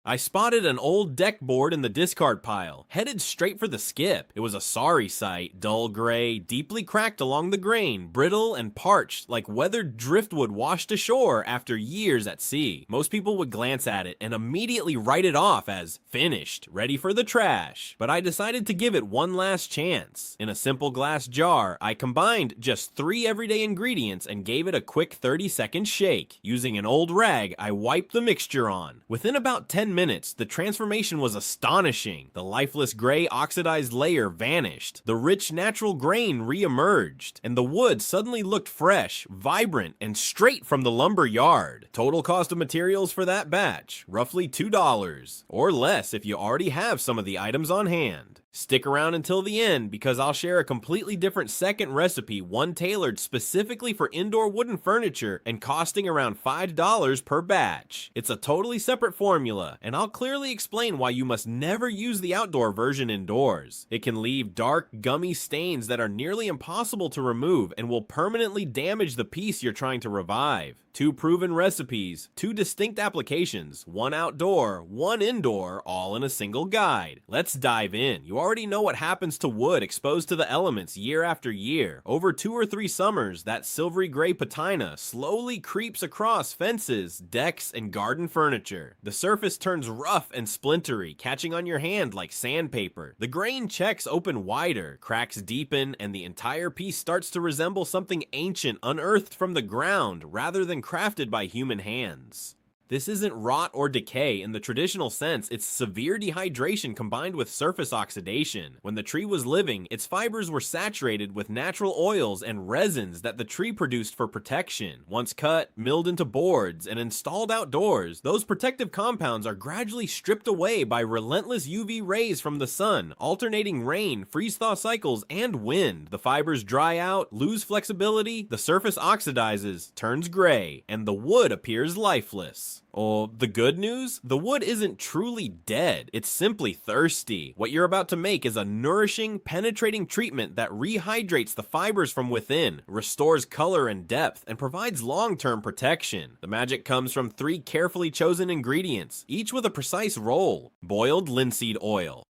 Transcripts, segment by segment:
I spotted an old deck board in the discard pile, headed straight for the skip. It was a sorry sight, dull gray, deeply cracked along the grain, brittle and parched like weathered driftwood washed ashore after years at sea. Most people would glance at it and immediately write it off as finished, ready for the trash. But I decided to give it one last chance. In a simple glass jar, I combined just 3 everyday ingredients and gave it a quick 30-second shake. Using an old rag, I wiped the mixture on. Within about 10 minutes, the transformation was astonishing. The lifeless gray oxidized layer vanished, the rich natural grain re-emerged, and the wood suddenly looked fresh, vibrant, and straight from the lumber yard. Total cost of materials for that batch, roughly $2, or less if you already have some of the items on hand. Stick around until the end because I'll share a completely different second recipe, one tailored specifically for indoor wooden furniture and costing around $5 per batch. It's a totally separate formula, and I'll clearly explain why you must never use the outdoor version indoors. It can leave dark, gummy stains that are nearly impossible to remove and will permanently damage the piece you're trying to revive. 2 proven recipes, 2 distinct applications, 1 outdoor, 1 indoor, all in a single guide. Let's dive in. You already know what happens to wood exposed to the elements year after year. Over 2 or 3 summers, that silvery gray patina slowly creeps across fences, decks, and garden furniture. The surface turns rough and splintery, catching on your hand like sandpaper. The grain checks open wider, cracks deepen, and the entire piece starts to resemble something ancient unearthed from the ground rather than crafted by human hands. This isn't rot or decay in the traditional sense, it's severe dehydration combined with surface oxidation. When the tree was living, its fibers were saturated with natural oils and resins that the tree produced for protection. Once cut, milled into boards, and installed outdoors, those protective compounds are gradually stripped away by relentless UV rays from the sun, alternating rain, freeze-thaw cycles, and wind. The fibers dry out, lose flexibility, the surface oxidizes, turns gray, and the wood appears lifeless. Oh, the good news? The wood isn't truly dead, it's simply thirsty. What you're about to make is a nourishing, penetrating treatment that rehydrates the fibers from within, restores color and depth, and provides long-term protection. The magic comes from 3 carefully chosen ingredients, each with a precise role. Boiled linseed oil.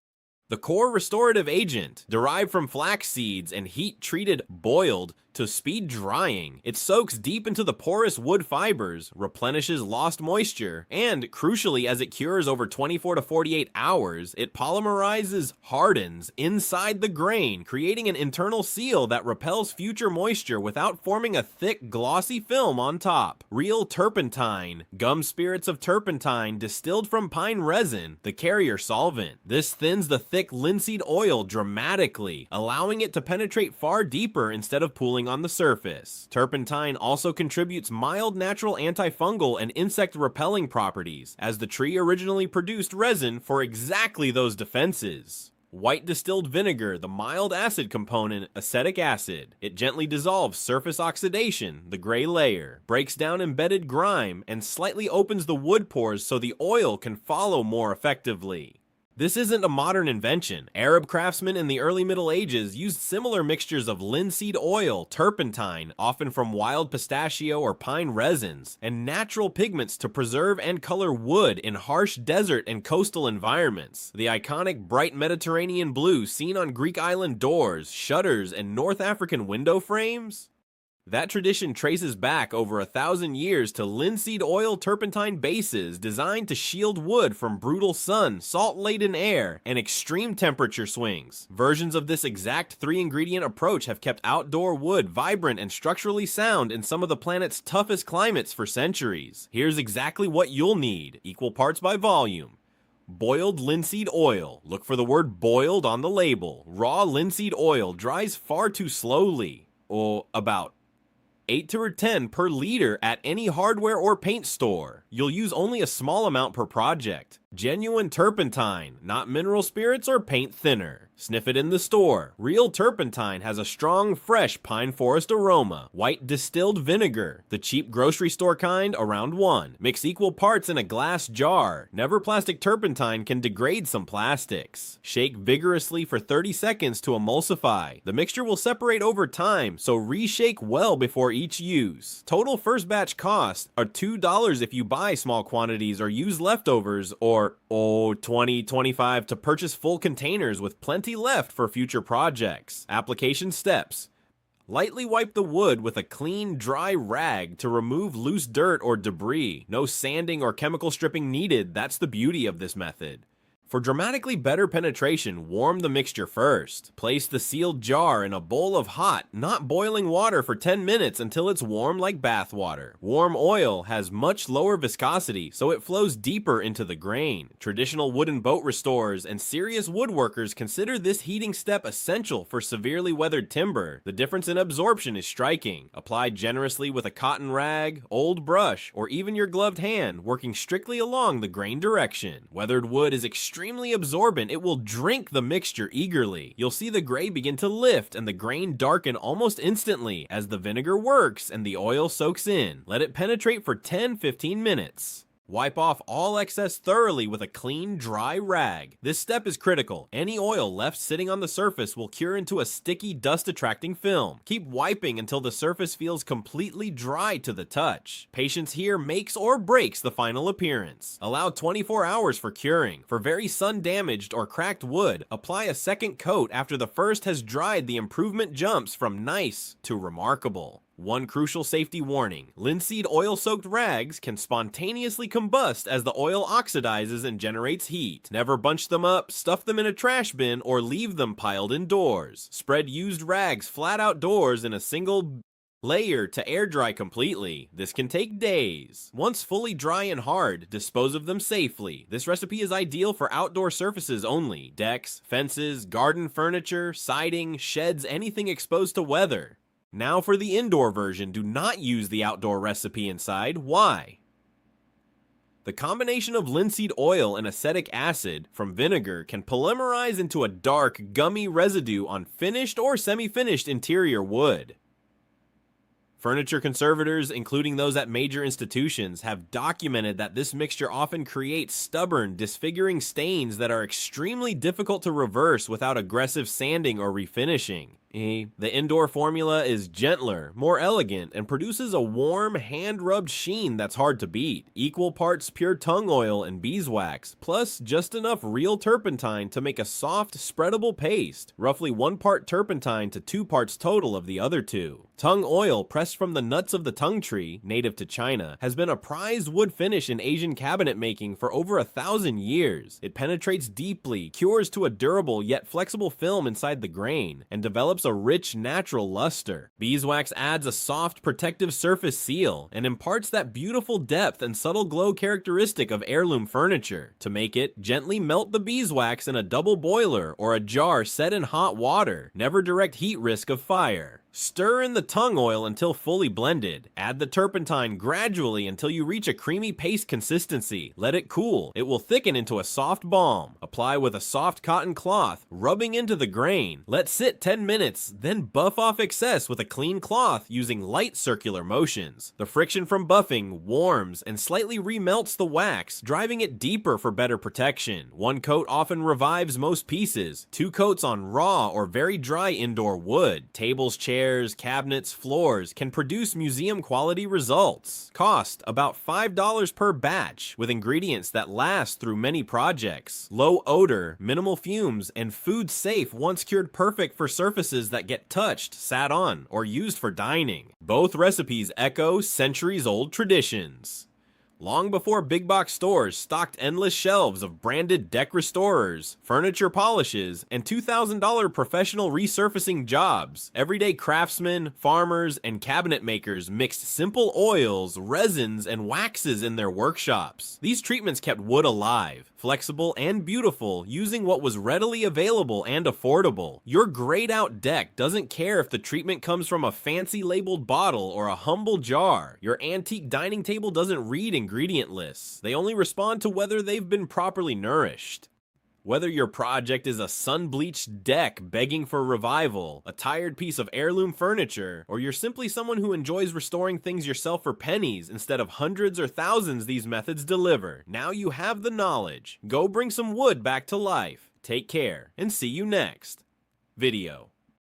The core restorative agent, derived from flax seeds and heat-treated boiled to speed drying. It soaks deep into the porous wood fibers, replenishes lost moisture, and, crucially, as it cures over 24 to 48 hours, it polymerizes, hardens inside the grain, creating an internal seal that repels future moisture without forming a thick, glossy film on top. Real turpentine, gum spirits of turpentine distilled from pine resin, the carrier solvent. This thins the thick linseed oil dramatically, allowing it to penetrate far deeper instead of pooling on the surface. Turpentine also contributes mild natural antifungal and insect repelling properties, as the tree originally produced resin for exactly those defenses. White distilled vinegar, the mild acid component, acetic acid. It gently dissolves surface oxidation, the gray layer, breaks down embedded grime, and slightly opens the wood pores so the oil can follow more effectively. This isn't a modern invention. Arab craftsmen in the early Middle Ages used similar mixtures of linseed oil, turpentine, often from wild pistachio or pine resins, and natural pigments to preserve and color wood in harsh desert and coastal environments. The iconic bright Mediterranean blue seen on Greek island doors, shutters, and North African window frames? That tradition traces back over 1,000 years to linseed oil turpentine bases designed to shield wood from brutal sun, salt-laden air, and extreme temperature swings. Versions of this exact 3-ingredient approach have kept outdoor wood vibrant and structurally sound in some of the planet's toughest climates for centuries. Here's exactly what you'll need, equal parts by volume. Boiled linseed oil. Look for the word boiled on the label. Raw linseed oil dries far too slowly. Or about 8 to 10 per liter at any hardware or paint store. You'll use only a small amount per project. Genuine turpentine, not mineral spirits or paint thinner. Sniff it in the store. Real turpentine has a strong, fresh pine forest aroma. White distilled vinegar, the cheap grocery store kind, around 1. Mix equal parts in a glass jar. Never plastic turpentine can degrade some plastics. Shake vigorously for 30 seconds to emulsify. The mixture will separate over time, so reshake well before each use. Total first batch costs are $2 if you buy small quantities or use leftovers, or or 20-25 to purchase full containers with plenty left for future projects. Application steps. Lightly wipe the wood with a clean, dry rag to remove loose dirt or debris. No sanding or chemical stripping needed. That's the beauty of this method. For dramatically better penetration, warm the mixture first. Place the sealed jar in a bowl of hot, not boiling water for 10 minutes until it's warm like bath water. Warm oil has much lower viscosity, so it flows deeper into the grain. Traditional wooden boat restorers and serious woodworkers consider this heating step essential for severely weathered timber. The difference in absorption is striking. Apply generously with a cotton rag, old brush, or even your gloved hand, working strictly along the grain direction. Weathered wood is extremely absorbent. It will drink the mixture eagerly. You'll see the gray begin to lift and the grain darken almost instantly as the vinegar works and the oil soaks in. Let it penetrate for 10-15 minutes. Wipe off all excess thoroughly with a clean, dry rag. This step is critical. Any oil left sitting on the surface will cure into a sticky, dust-attracting film. Keep wiping until the surface feels completely dry to the touch. Patience here makes or breaks the final appearance. Allow 24 hours for curing. For very sun-damaged or cracked wood, apply a second coat after the first has dried. The improvement jumps from nice to remarkable. One crucial safety warning: linseed oil-soaked rags can spontaneously combust as the oil oxidizes and generates heat. Never bunch them up, stuff them in a trash bin, or leave them piled indoors. Spread used rags flat outdoors in a single layer to air dry completely. This can take days. Once fully dry and hard, dispose of them safely. This recipe is ideal for outdoor surfaces only: decks, fences, garden furniture, siding, sheds, anything exposed to weather. Now for the indoor version, do not use the outdoor recipe inside. Why? The combination of linseed oil and acetic acid from vinegar can polymerize into a dark, gummy residue on finished or semi-finished interior wood. Furniture conservators, including those at major institutions, have documented that this mixture often creates stubborn, disfiguring stains that are extremely difficult to reverse without aggressive sanding or refinishing. The indoor formula is gentler, more elegant, and produces a warm, hand-rubbed sheen that's hard to beat. Equal parts pure tung oil and beeswax, plus just enough real turpentine to make a soft, spreadable paste. Roughly 1 part turpentine to 2 parts total of the other two. Tung oil pressed from the nuts of the tung tree, native to China, has been a prized wood finish in Asian cabinet making for over 1,000 years. It penetrates deeply, cures to a durable yet flexible film inside the grain, and develops a rich, natural luster. Beeswax adds a soft, protective surface seal and imparts that beautiful depth and subtle glow characteristic of heirloom furniture. To make it, gently melt the beeswax in a double boiler or a jar set in hot water. Never direct heat risk of fire. Stir in the tung oil until fully blended. Add the turpentine gradually until you reach a creamy paste consistency. Let it cool. It will thicken into a soft balm. Apply with a soft cotton cloth, rubbing into the grain. Let sit 10 minutes, then buff off excess with a clean cloth using light circular motions. The friction from buffing warms and slightly remelts the wax, driving it deeper for better protection. 1 coat often revives most pieces. 2 coats on raw or very dry indoor wood. Tables, chairs, cabinets, floors can produce museum quality results. Cost about $5 per batch, with ingredients that last through many projects. Low odor, minimal fumes, and food safe once cured, perfect for surfaces that get touched, sat on, or used for dining. Both recipes echo centuries-old traditions. Long before big box stores stocked endless shelves of branded deck restorers, furniture polishes, and $2,000 professional resurfacing jobs, everyday craftsmen, farmers, and cabinet makers mixed simple oils, resins, and waxes in their workshops. These treatments kept wood alive, flexible, and beautiful, using what was readily available and affordable. Your grayed out deck doesn't care if the treatment comes from a fancy labeled bottle or a humble jar. Your antique dining table doesn't read ingredient lists. They only respond to whether they've been properly nourished. Whether your project is a sun-bleached deck begging for revival, a tired piece of heirloom furniture, or you're simply someone who enjoys restoring things yourself for pennies instead of hundreds or thousands these methods deliver, now you have the knowledge. Go bring some wood back to life. Take care, and see you next video.